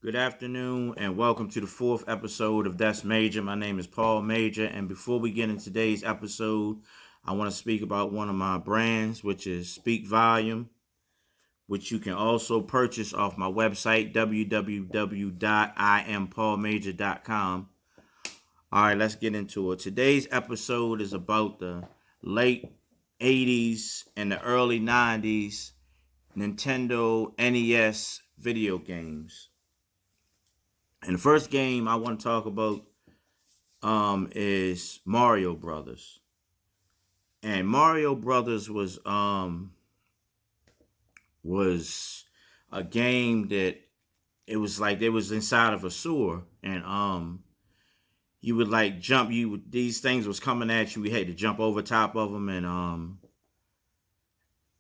Good afternoon and welcome to the fourth episode of That's Major. My name is Paul Major, and before we get into today's episode, I want to speak about one of my brands, which is Speak Volume, which you can also purchase off my website, www.impaulmajor.com. All right, let's get into it. Today's episode is about the late 80's and the early 90's Nintendo NES video games. And the first game I want to talk about is Mario Brothers. And Mario Brothers was a game that it was like they was inside of a sewer, and you would like jump. These things was coming at you. We had to jump over top of them and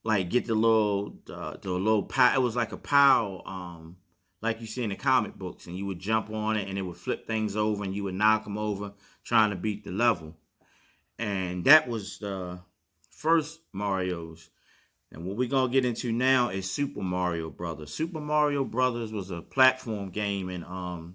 like get the little pile. It was like a pile like you see in the comic books, and you would jump on it and it would flip things over and you would knock them over trying to beat the level. And that was the first Mario's. And what we're going to get into now is Super Mario Brothers. Super Mario Brothers was a platform game, and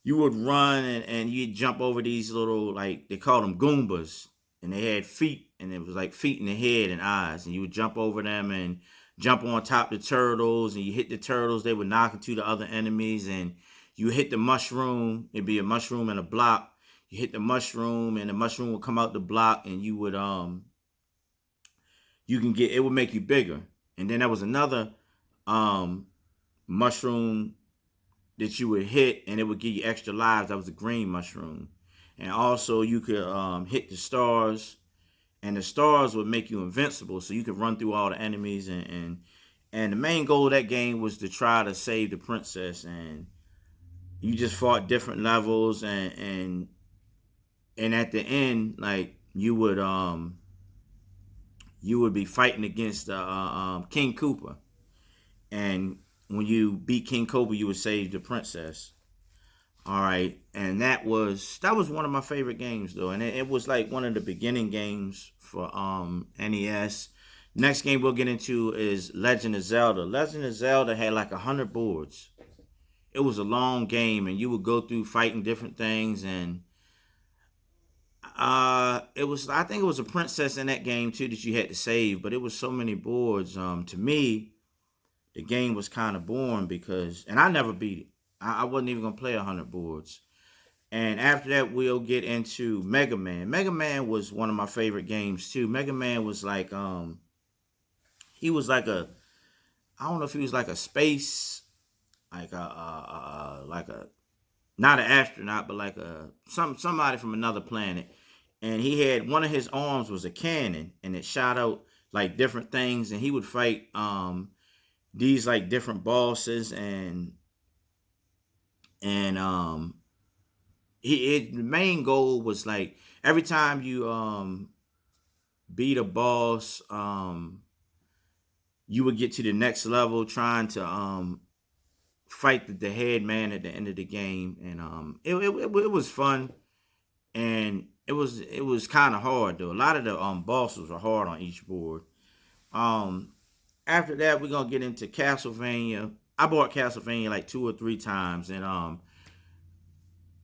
you would run and you'd jump over these little, like, they called them Goombas. And they had feet, and it was like feet in the head and eyes. And you would jump over them and jump on top of the turtles, and you hit the turtles, they would knock into the other enemies, and you hit the mushroom, it'd be a mushroom and a block. You hit the mushroom and the mushroom would come out the block, and you would it would make you bigger. And then there was another mushroom that you would hit and it would give you extra lives. That was a green mushroom. And also you could hit the stars, and the stars would make you invincible, so you could run through all the enemies. And the main goal of that game was to try to save the princess. And you just fought different levels, and at the end, like you would be fighting against King Koopa, and when you beat King Koopa, you would save the princess. All right, and that was one of my favorite games though, and it was like one of the beginning games for NES. Next game we'll get into is Legend of Zelda. Legend of Zelda had like 100 boards. It was a long game, and you would go through fighting different things, and I think it was a princess in that game too that you had to save, but it was so many boards. To me, the game was kind of boring and I never beat it. I wasn't even gonna play 100 boards. And after that, we'll get into Mega Man. Mega Man was one of my favorite games too. Mega Man was like he was like I don't know if he was like a space, like a not an astronaut, but like somebody from another planet. And he had one of his arms was a cannon, and it shot out like different things, and he would fight these like different bosses, and the main goal was like every time you beat a boss, you would get to the next level trying to fight the head man at the end of the game. And it was fun, and it was kind of hard though. A lot of the bosses were hard on each board. um After that, we're gonna get into Castlevania. I bought Castlevania like 2 or 3 times, and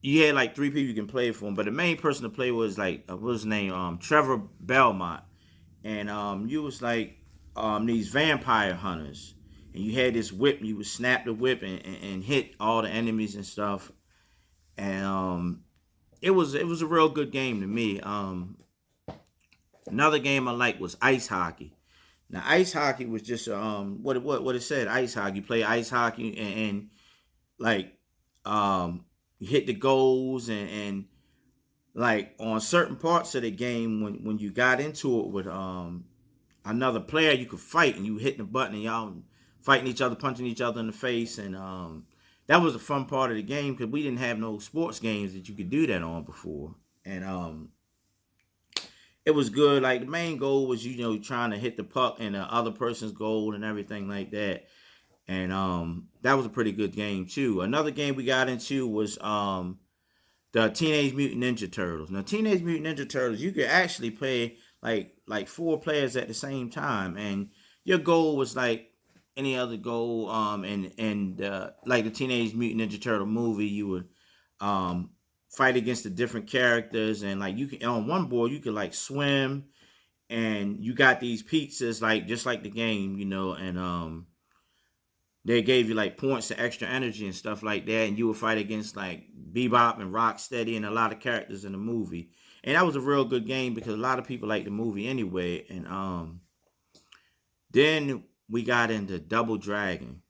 you had like 3 people you can play for him, but the main person to play was like what was his name, Trevor Belmont. And you was like these vampire hunters, and you had this whip, and you would snap the whip and hit all the enemies and stuff. And it was a real good game to me. Another game I liked was ice hockey. Now, ice hockey was just what it said, ice hockey. You play ice hockey, and like you hit the goals, and like on certain parts of the game, when you got into it with another player, you could fight, and you hitting the button, and y'all fighting each other, punching each other in the face. And that was a fun part of the game because we didn't have no sports games that you could do that on before. And it was good. Like the main goal was, trying to hit the puck in the other person's goal and everything like that. And that was a pretty good game too. Another game we got into was the Teenage Mutant Ninja Turtles. Now, Teenage Mutant Ninja Turtles, you could actually play like 4 players at the same time, and your goal was like any other goal. And like the Teenage Mutant Ninja Turtle movie, you would um fight against the different characters, and like you can on one board you could like swim, and you got these pizzas like just like the game, and they gave you like points to extra energy and stuff like that, and you would fight against like Bebop and Rocksteady and a lot of characters in the movie. And that was a real good game because a lot of people like the movie anyway. And then we got into Double Dragon.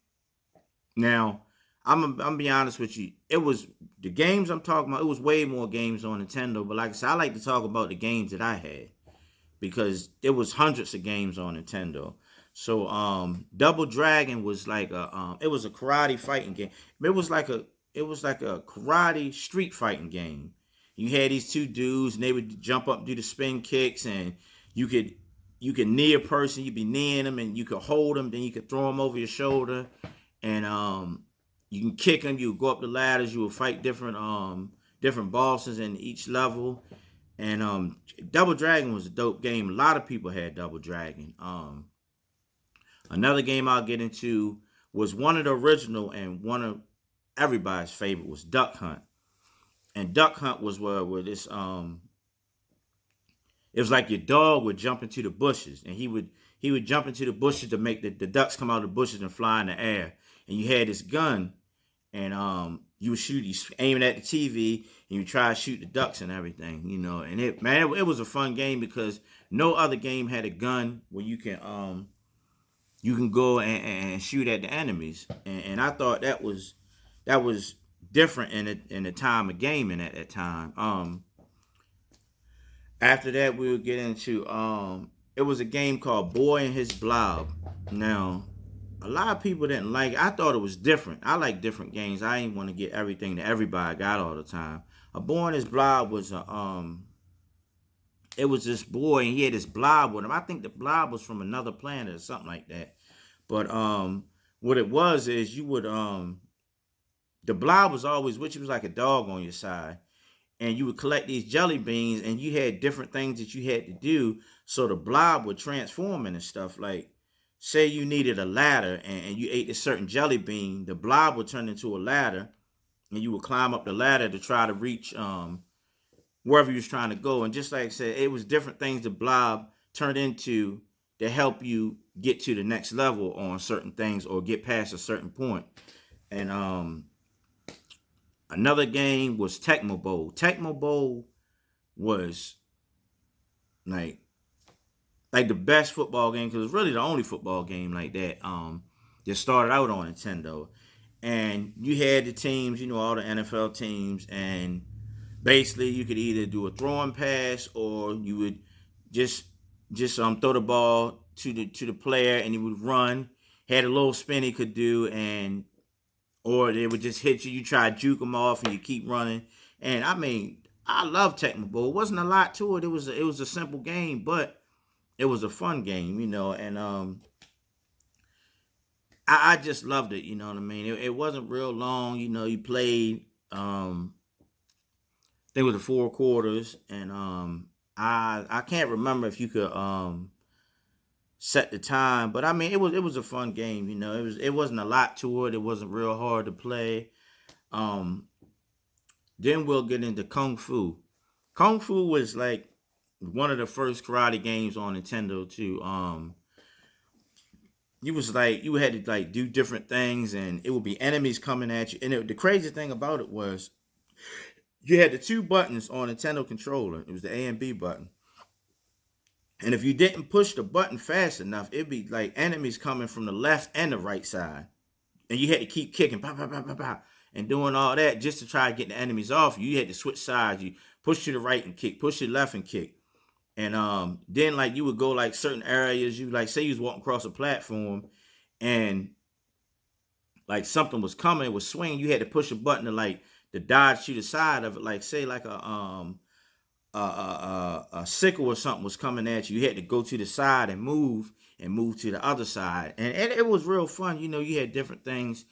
Now, I'm gonna be honest with you. It was the games I'm talking about. It was way more games on Nintendo, but like I said, I like to talk about the games that I had because there was hundreds of games on Nintendo. So Double Dragon was like it was a karate fighting game. It was like a karate street fighting game. You had these two dudes and they would jump up, do the spin kicks, and you could you could knee a person, you'd be kneeing them, and you could hold them, then you could throw them over your shoulder, and you can kick them. You would go up the ladders, you would fight different bosses in each level. And Double Dragon was a dope game. A lot of people had Double Dragon. Another game I'll get into was one of the original and one of everybody's favorite was Duck Hunt. And Duck Hunt was where this it was like your dog would jump into the bushes, and he would jump into the bushes to make the ducks come out of the bushes and fly in the air. And you had this gun, and you would shoot, you aiming at the TV, and you try to shoot the ducks and everything, And it was a fun game because no other game had a gun where you can go and shoot at the enemies, and I thought that was different in the time of gaming at that time. After that, we would get into it was a game called Boy and His Blob. Now, a lot of people didn't like it. I thought it was different. I like different games. I didn't want to get everything that everybody got all the time. A Boy and His Blob was a it was this boy and he had this blob with him. I think the blob was from another planet or something like that. But what it was is you would the blob was always with you. It was like a dog on your side, and you would collect these jelly beans, and you had different things that you had to do so the blob would transform into stuff. Like, say you needed a ladder, and you ate a certain jelly bean, the blob would turn into a ladder, and you would climb up the ladder to try to reach wherever you was trying to go. And just like I said, it was different things the blob turned into to help you get to the next level on certain things or get past a certain point. And another game was Tecmo Bowl. Tecmo Bowl was like the best football game because it's really the only football game like that started out on Nintendo. And you had the teams, all the NFL teams, and basically you could either do a throwing pass or you would just throw the ball to the player and he would run. Had a little spin he could do, and or they would just hit you. You try to juke them off, and you keep running. And I mean, I love Tecmo Bowl. It wasn't a lot to it. It was a simple game, but it was a fun game, And I just loved it. You know what I mean? It wasn't real long. You played. They were the four quarters, and I can't remember if you could set the time, but I mean it was a fun game. It wasn't a lot to it. It wasn't real hard to play. Um, then we'll get into Kung Fu. Kung Fu was like one of the first karate games on Nintendo too. You was like you had to like do different things, and it would be enemies coming at you. And the crazy thing about it was you had the two buttons on Nintendo controller. It was the A and B button. And if you didn't push the button fast enough, it'd be like enemies coming from the left and the right side. And you had to keep kicking, pow, pow, pow, pow, pow, and doing all that just to try to get the enemies off you. You had to switch sides. You push to the right and kick, push to the left and kick. And then like you would go like certain areas. You like say you was walking across a platform and like something was coming, it was swinging. You had to push a button to dodge to the side of it. Like say like a sickle or something was coming at you. You had to go to the side and move to the other side, and it was real fun. You had different things.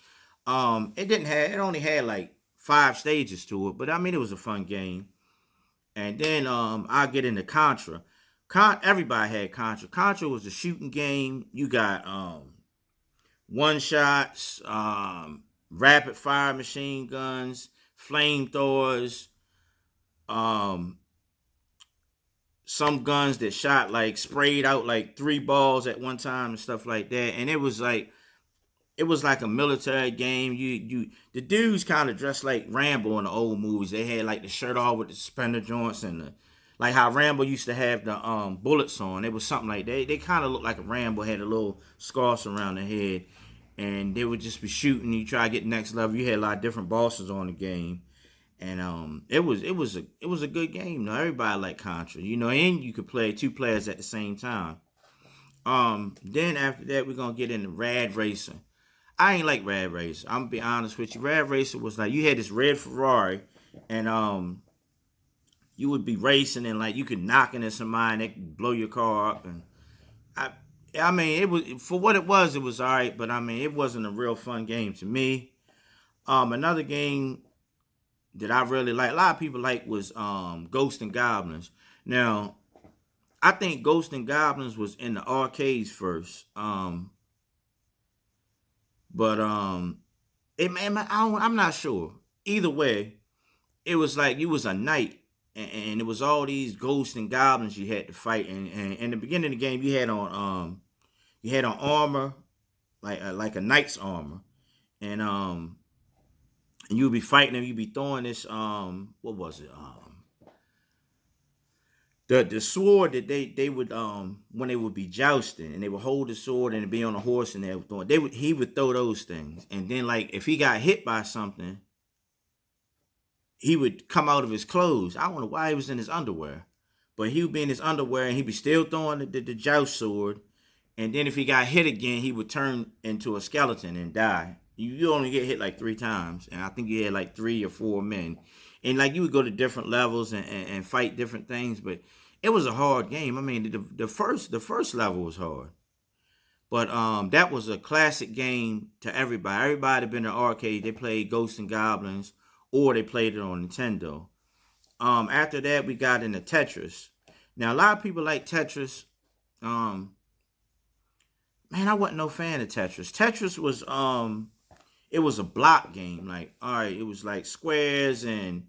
It only had like 5 stages to it, but I mean it was a fun game. And then I'll get into Contra. Everybody had Contra. Contra was a shooting game. You got one shots, rapid fire machine guns, flamethrowers, um, some guns that shot like sprayed out like 3 balls at one time and stuff like that. And it was like a military game. The dudes kind of dressed like Rambo in the old movies. They had like the shirt off with the suspender joints and like how Rambo used to have the bullets on. It was something like that. They kind of looked like a Rambo had a little scarf around the head, and they would just be shooting. You try to get next level. You had a lot of different bosses on the game, and it was a good game. Everybody liked Contra, and you could play 2 players at the same time. Then after that, we're gonna get into Rad Racing. I ain't like Rad Racer. I'm gonna be honest with you. Rad Racer was like you had this red Ferrari, and you would be racing and like you could knock into somebody and they could blow your car up. And I, I mean, it was for what it was. It was all right, but I mean, it wasn't a real fun game to me. Another game that I really like, a lot of people like, was Ghost and Goblins. Now, I think Ghost and Goblins was in the arcades first. But I'm not sure. Either way, it was like you was a knight, and it was all these ghosts and goblins you had to fight. And in the beginning of the game, you had on armor, like a knight's armor, and and you'd be fighting them. You'd be throwing this what was it the sword that they would when they would be jousting, and they would hold the sword and be on a horse, and he would throw those things. And then like if he got hit by something, he would come out of his clothes. I don't know why he was in his underwear, but he would be in his underwear and he'd be still throwing the joust sword. And then if he got hit again, he would turn into a skeleton and die. You only get hit like 3 times, and I think you had like 3 or 4 men. And like you would go to different levels and fight different things, but it was a hard game. I mean, the first level was hard, but that was a classic game to everybody. Everybody had been in the arcade. They played Ghosts and Goblins, or they played it on Nintendo. After that, we got into Tetris. Now, a lot of people like Tetris. Um, Man, I wasn't no fan of Tetris. Tetris was it was a block game. Like, all right, it was like squares and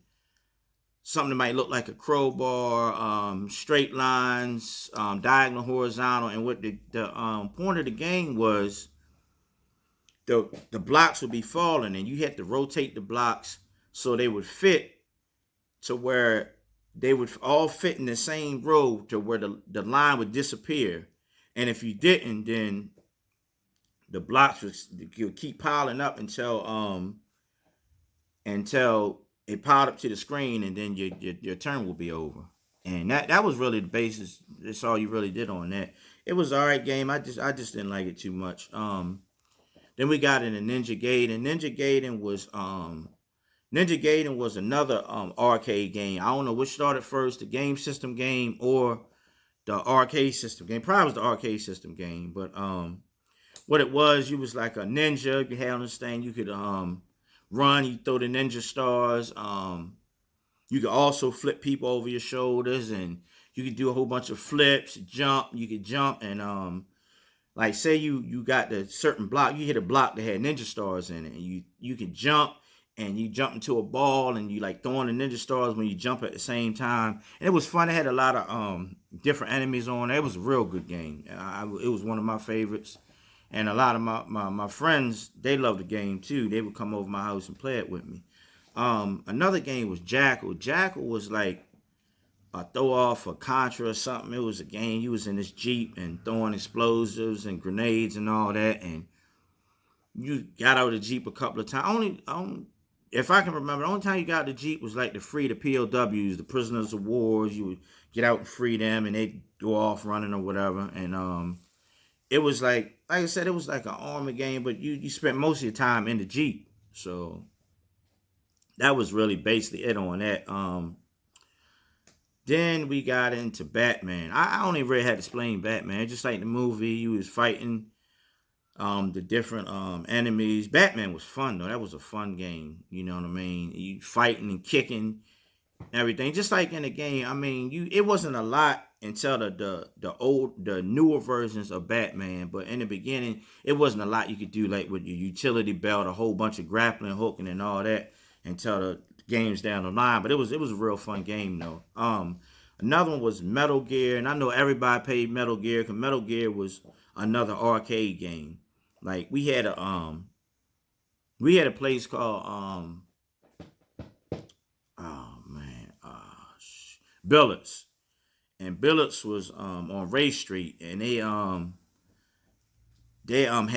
something that might look like a crowbar, straight lines, diagonal, horizontal. And what the point of the game was, the blocks would be falling, and you had to rotate the blocks so they would fit to where they would all fit in the same row to where the line would disappear. And if you didn't, then the blocks would keep piling up until it piled up to the screen, and then your turn will be over. And that was really the basis. That's all you really did on that. It was all right game. I just didn't like it too much. Then we got into Ninja Gaiden. Ninja Gaiden was another arcade game. I don't know which started first, the game system game or the arcade system game. Probably was the arcade system game, but what it was, you was like a ninja. You had on this thing, you could run, you throw the ninja stars. You could also flip people over your shoulders, and you could do a whole bunch of flips, jump. You could jump and like say you got the certain block, you hit a block that had ninja stars in it, and you can jump, and you jump into a ball, and you like throwing the ninja stars when you jump at the same time. And it was fun. It had a lot of different enemies on it. It was a real good game. It was one of my favorites. And a lot of my friends, they loved the game too. They would come over my house and play it with me. Another game was Jackal. Jackal was like a throw off for Contra or something. It was a game. You was in this Jeep and throwing explosives and grenades and all that. And you got out of the Jeep a couple of times. Only if I can remember, the only time you got out of the Jeep was like to free the POWs, the prisoners of wars. You would get out and free them, and they'd go off running or whatever. And it was like I said, it was like an army game, but you spent most of your time in the Jeep. So that was really basically it on that. Then we got into Batman. I only really had to explain Batman. Just like the movie, you was fighting the different enemies. Batman was fun though. That was a fun game. You know what I mean? You fighting and kicking. everything. Just like in the game, I mean, it wasn't a lot until the newer versions of Batman, but in the beginning, it wasn't a lot you could do, like with your utility belt, a whole bunch of grappling, hooking, and all that until the games down the line. But it was a real fun game though. Another one was Metal Gear, and I know everybody paid Metal Gear because Metal Gear was another arcade game. Like we had a place called oh man, Billets, and Billets was on Ray Street, and they had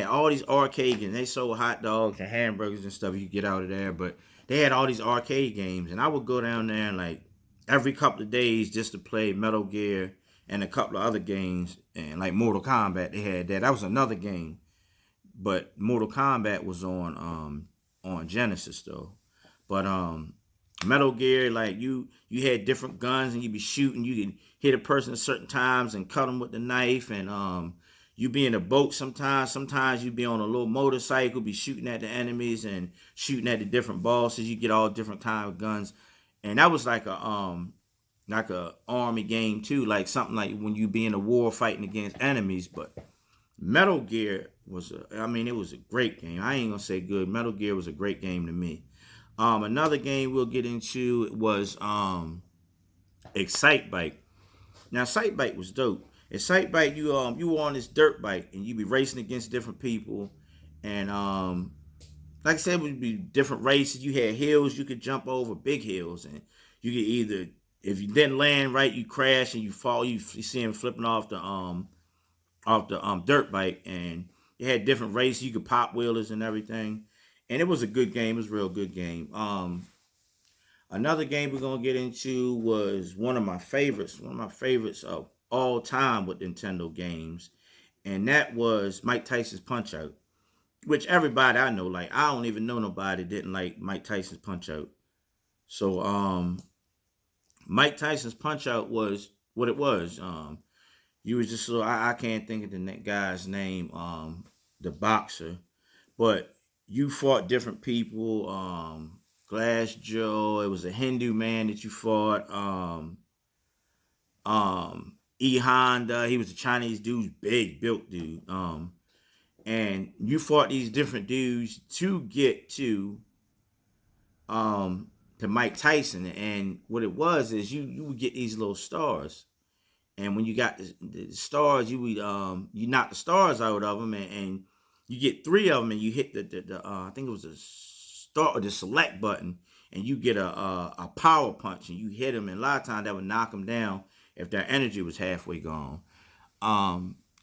all these arcade games. They sold hot dogs and hamburgers and stuff you could get out of there, but they had all these arcade games, and I would go down there and like every couple of days just to play Metal Gear and a couple of other games, and like Mortal Kombat. They had that. That was another game, but Mortal Kombat was on Genesis though. But Metal Gear, like you had different guns and you'd be shooting. You could hit a person at certain times and cut them with the knife, and you be in a boat sometimes. Sometimes you be on a little motorcycle, be shooting at the enemies and shooting at the different bosses. You get all different kind of guns, and that was like a army game too, like something like when you be in a war fighting against enemies. But Metal Gear I mean, it was a great game. I ain't gonna say good. Metal Gear was a great game to me. Another game we'll get into was Excite Bike. Now, Excite Bike was dope. Excite Bike, you were on this dirt bike and you be racing against different people, and like I said, it would be different races. You had hills you could jump over, big hills, and you could either, if you didn't land right, you crash and you fall. You see him flipping off the dirt bike, and you had different races. You could pop wheelers and everything, and it was a good game. It was a real good game. Another game we're gonna get into was one of my favorites of all time with Nintendo games, and that was Mike Tyson's Punch Out. Which everybody I know, like I don't even know nobody that didn't like Mike Tyson's Punch Out. So Mike Tyson's Punch Out was what it was. You was just so I can't think of the guy's name, the boxer, but you fought different people. Glass Joe, it was a Hindu man that you fought. E Honda, he was a Chinese dude, big built dude. And you fought these different dudes to get to Mike Tyson. And what it was is you would get these little stars, and when you got the stars, you knock the stars out of them, and you get three of them, and you hit the I think it was the start or the select button, and you get a power punch, and you hit them, and a lot of times that would knock them down if their energy was halfway gone.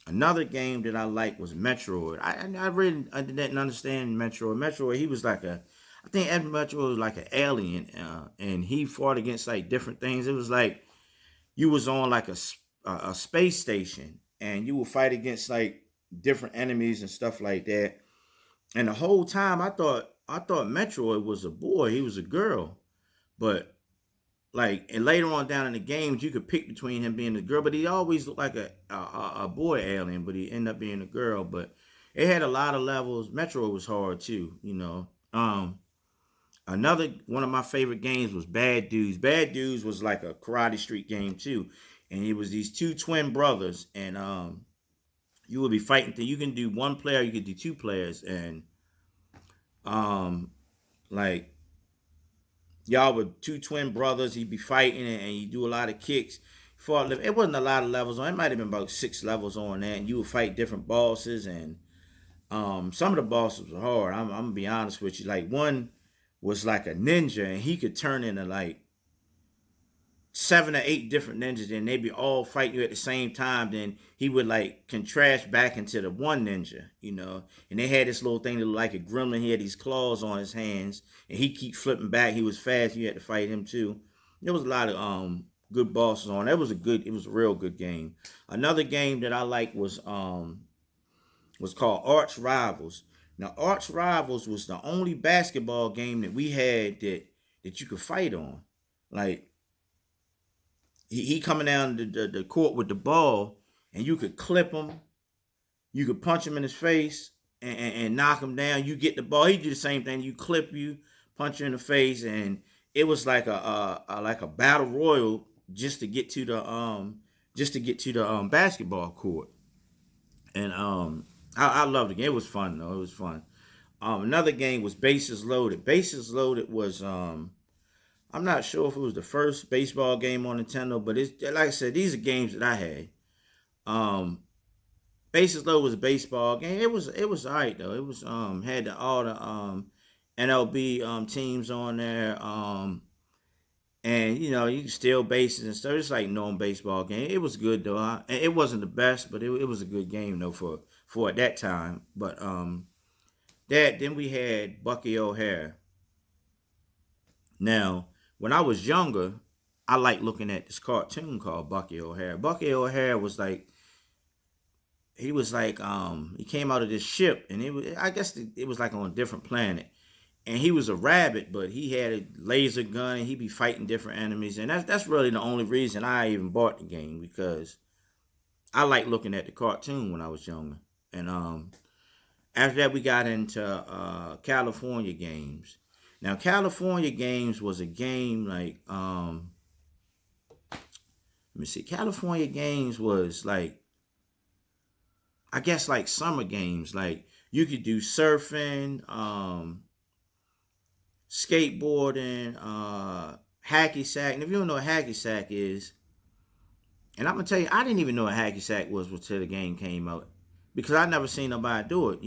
Another game that I liked was Metroid. I didn't understand Metroid. Metroid, he was like I think Ed Metroid was like an alien, and he fought against like different things. It was like you was on like a space station, and you would fight against like different enemies and stuff like that. And the whole time I thought Metroid was a boy, he was a girl. But like, and later on down in the games, you could pick between him being a girl, but he always looked like a boy alien, but he ended up being a girl. But it had a lot of levels. Metroid was hard too, you know. Another one of my favorite games was Bad Dudes. Bad Dudes was like a karate street game too, and it was these two twin brothers, and you would be fighting. You can do one player, you could do two players, and um, like y'all were two twin brothers. You'd be fighting, and you do a lot of kicks. Fought. It wasn't a lot of levels on. It might have been about 6 levels on that, and you would fight different bosses, and some of the bosses were hard. I'm gonna be honest with you. Like one was like a ninja, and he could turn into like 7 or 8 different ninjas, and they'd be all fighting you at the same time. Then he would like contrast back into the one ninja, you know. And they had this little thing that looked like a gremlin. He had these claws on his hands, and he keep flipping back. He was fast. You had to fight him too. There was a lot of good bosses on. It was a real good game. Another game that I liked was called Arch Rivals. Now, Arch Rivals was the only basketball game that we had that you could fight on. Like he coming down the court with the ball, and you could clip him, you could punch him in his face, and knock him down. You get the ball. He do the same thing. You clip you, punch you in the face, and it was like a battle royal just to get to the basketball court. And I loved the game. It was fun though. It was fun. Another game was Bases Loaded. Bases Loaded was I'm not sure if it was the first baseball game on Nintendo, but it's like I said, these are games that I had. Um, Bases Loaded was a baseball game. It was alright though. It was had all the NLB teams on there. And you can steal bases and stuff. It's like normal baseball game. It was good though. It wasn't the best, but it was a good game though for at that time. But that then we had Bucky OHara. Now, when I was younger, I liked looking at this cartoon called Bucky OHara. Bucky O'Hara was like he came out of this ship, and I guess it was like on a different planet, and he was a rabbit, but he had a laser gun, and he'd be fighting different enemies, and that's really the only reason I even bought the game, because I liked looking at the cartoon when I was younger. And after that, we got into California games. Now, California games was a game like let me see. California games was like, I guess, like summer games. Like you could do surfing, skateboarding, hacky sack. And if you don't know what hacky sack is, and I'm gonna tell you, I didn't even know what hacky sack was until the game came out, because I never seen nobody do it.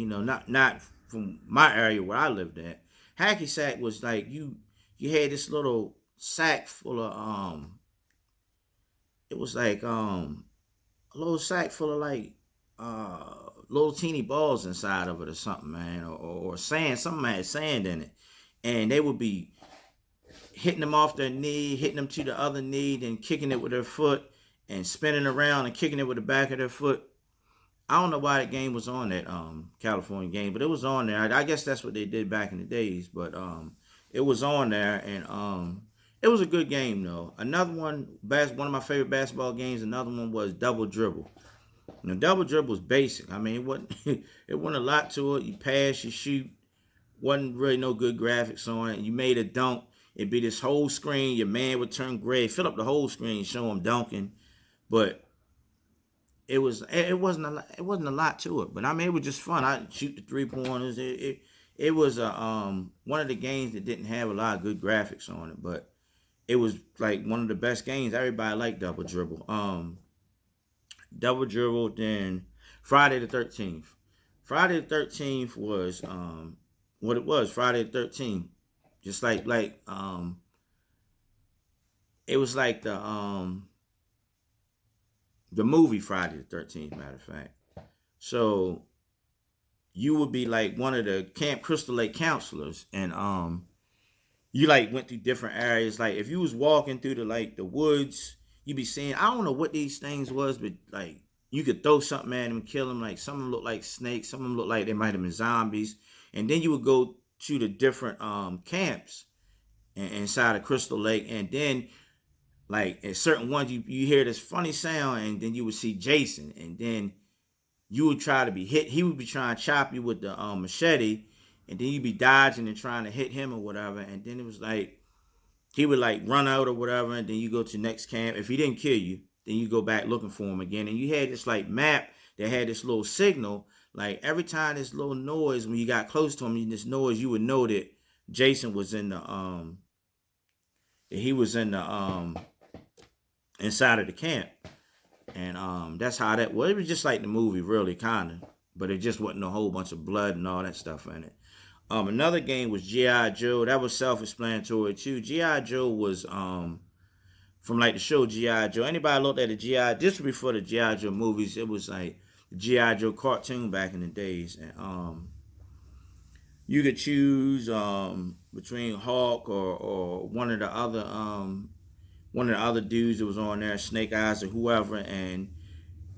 Not from my area where I lived at. Hacky sack was like you had this little sack full of it was like a little sack full of like little teeny balls inside of it or something, man, or sand. Something had sand in it, and they would be hitting them off their knee, hitting them to the other knee, then kicking it with their foot, and spinning around and kicking it with the back of their foot. I don't know why that game was on that California game, but it was on there. I guess that's what they did back in the days, but it was on there, and it was a good game though. Another one of my favorite basketball games. Another one was Double Dribble. Double Dribble was basic. I mean, it wasn't it wasn't a lot to it. You pass, you shoot. Wasn't really no good graphics on it. You made a dunk, it'd be this whole screen. Your man would turn gray, fill up the whole screen, show him dunking, but it wasn't a lot to it, but I mean it was just fun. I shoot the 3 pointers. It was one of the games that didn't have a lot of good graphics on it, but it was like one of the best games. Everybody liked Double Dribble. Double Dribble. Then Friday the 13th. Friday the 13th was what it was. Friday the 13th, just like it was like the movie Friday the 13th, matter of fact. So you would be like one of the Camp Crystal Lake counselors, and you like went through different areas. Like if you was walking through the woods, you'd be seeing, I don't know what these things was, but like you could throw something at them, kill them. Like some of them looked like snakes, some of them looked like they might have been zombies. And then you would go to the different camps inside of Crystal Lake, and then like at certain ones you hear this funny sound, and then you would see Jason, and then you would try to be hit. He would be trying to chop you with the machete, and then you'd be dodging and trying to hit him or whatever. And then it was like he would like run out or whatever, and then you go to the next camp. If he didn't kill you, then you go back looking for him again. And you had this like map that had this little signal. Like every time this little noise, when you got close to him, this noise, you would know that Jason was in the he was in the inside of the camp. And that's how that was. It was just like the movie, really, kind of. But it just wasn't a whole bunch of blood and all that stuff in it. Another game was G.I. Joe. That was self-explanatory, too. G.I. Joe was from like the show G.I. Joe. Anybody looked at the G.I. Just before the G.I. Joe movies, it was like the G.I. Joe cartoon back in the days. And you could choose between Hawk or one of the other dudes that was on there, Snake Eyes or whoever, and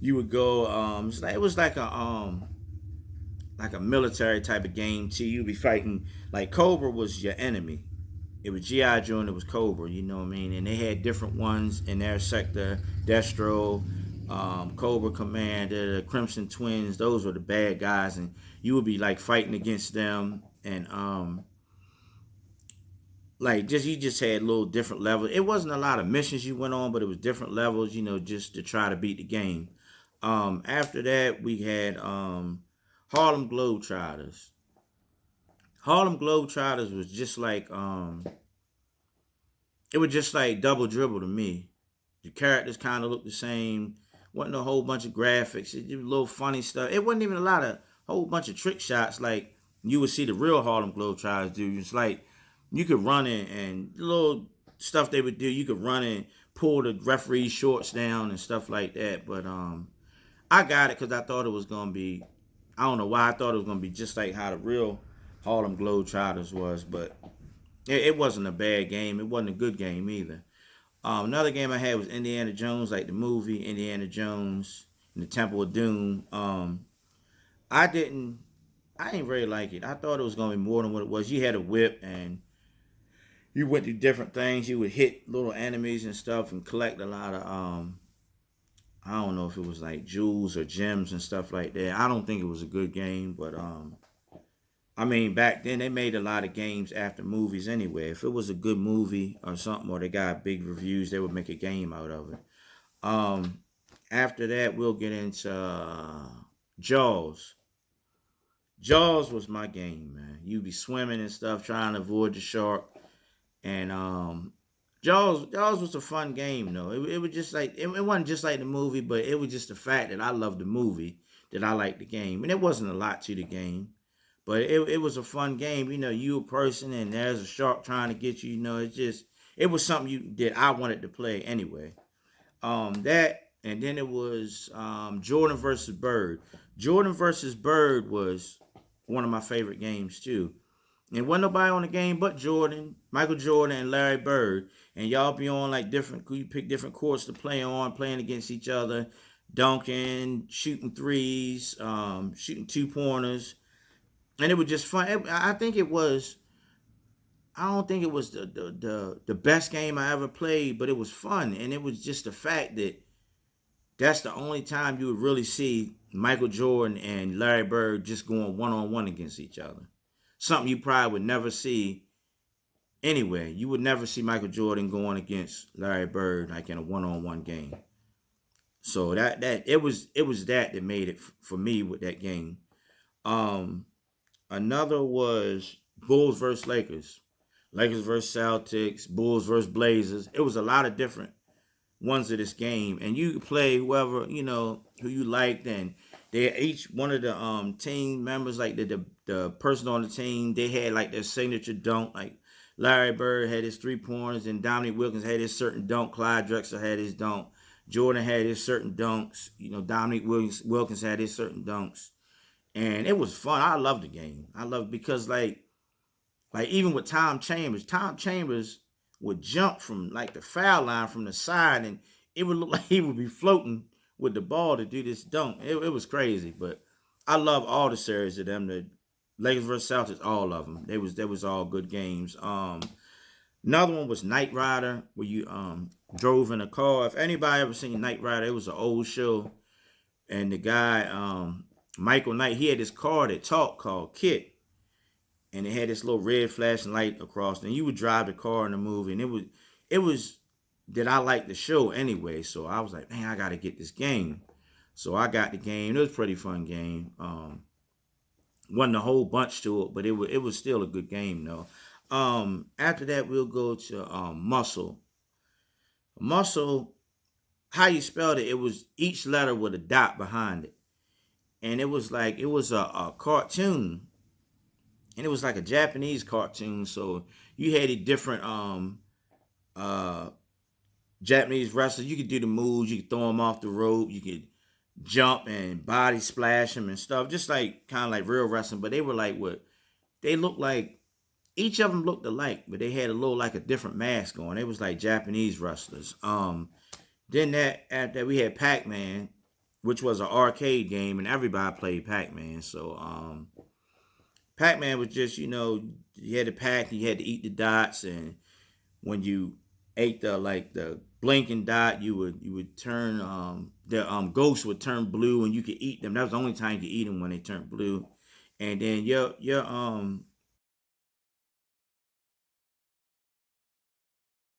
you would go. It was like a military type of game too. You'd be fighting, like Cobra was your enemy. It was G.I. Joe and it was Cobra. You know what I mean? And they had different ones in their sector. Destro, Cobra Commander, the Crimson Twins. Those were the bad guys, and. You would be like fighting against them, and like just you just had little different levels. It wasn't a lot of missions you went on, but it was different levels, just to try to beat the game. After that, we had Harlem Globetrotters. Harlem Globetrotters was just like it was just like Double Dribble to me. The characters kind of looked the same. Wasn't a whole bunch of graphics. It was a little funny stuff. It wasn't even a lot of whole bunch of trick shots like you would see the real Harlem Globetrotters do. It's like you could run in and little stuff they would do. You could run and pull the referee's shorts down and stuff like that. But I got it because I thought it was gonna be. I don't know why I thought it was gonna be just like how the real Harlem Globetrotters was, but it wasn't a bad game. It wasn't a good game either. Another game I had was Indiana Jones, like the movie Indiana Jones and the Temple of Doom. I didn't, I didn't really like it. I thought it was gonna be more than what it was. You had a whip and you went through different things. You would hit little enemies and stuff and collect a lot of I don't know if it was like jewels or gems and stuff like that. I don't think it was a good game, but I mean, back then they made a lot of games after movies anyway. If it was a good movie or something, or they got big reviews, they would make a game out of it. Um, After that, we'll get into Jaws. Jaws was my game, man. You'd be swimming and stuff, trying to avoid the shark. And Jaws was a fun game, though. It was just like it wasn't just like the movie, but it was just the fact that I loved the movie that I liked the game, and it wasn't a lot to the game. But it was a fun game. You a person and there's a shark trying to get you. It was something that I wanted to play anyway. That and then it was Jordan versus Bird. Jordan versus Bird was one of my favorite games too. And wasn't nobody on the game but Jordan, Michael Jordan, and Larry Bird. And y'all be on like different. You pick different courts to play on, playing against each other, dunking, shooting threes, shooting two pointers, and it was just fun. I think it was. I don't think it was the best game I ever played, but it was fun, and it was just the fact that that's the only time you would really see Michael Jordan and Larry Bird just going one on one against each other. Something you probably would never see anywhere. You would never see Michael Jordan going against Larry Bird like in a one on one game. So it was that made it for me with that game. Um, Another was Bulls versus Lakers. Lakers versus Celtics, Bulls versus Blazers. It was a lot of different ones of this game, and you could play whoever who you liked, and they each one of the team members, like the person on the team, they had like their signature dunk. Like Larry Bird had his 3 pointers, and Dominique Wilkins had his certain dunk. Clyde Drexler had his dunk. Jordan had his certain dunks. Dominique Wilkins had his certain dunks, and it was fun. I loved the game. I loved because like even with Tom Chambers would jump from like the foul line from the side, and it would look like he would be floating with the ball to do this dunk. It was crazy, but I love all the series of them. The Lakers versus Celtics, all of them. They was all good games. Another one was Knight Rider, where you drove in a car. If anybody ever seen Knight Rider, it was an old show, and the guy Michael Knight, he had this car that talked called Kit, and it had this little red flashing light across. And you would drive the car in the movie, and it was that I liked the show anyway. So I was like, man, I got to get this game. So I got the game. It was a pretty fun game. Wasn't a whole bunch to it, but it was still a good game though. After that, we'll go to Muscle. Muscle, how you spelled it? It was each letter with a dot behind it, and it was a cartoon, and it was like a Japanese cartoon. So you had a different uh Japanese wrestlers. You could do the moves. You could throw them off the rope. You could jump and body splash them and stuff, just like kind of like real wrestling. But they were like what they looked like. Each of them looked alike, but they had a little like a different mask on. It was like Japanese wrestlers. Then after that we had Pac-Man, which was an arcade game, and everybody played Pac-Man. So Pac-Man was just you had to pack, you had to eat the dots, and when you ate the blinking dot, you would turn the ghosts would turn blue, and you could eat them. That was the only time you could eat them, when they turned blue. And then your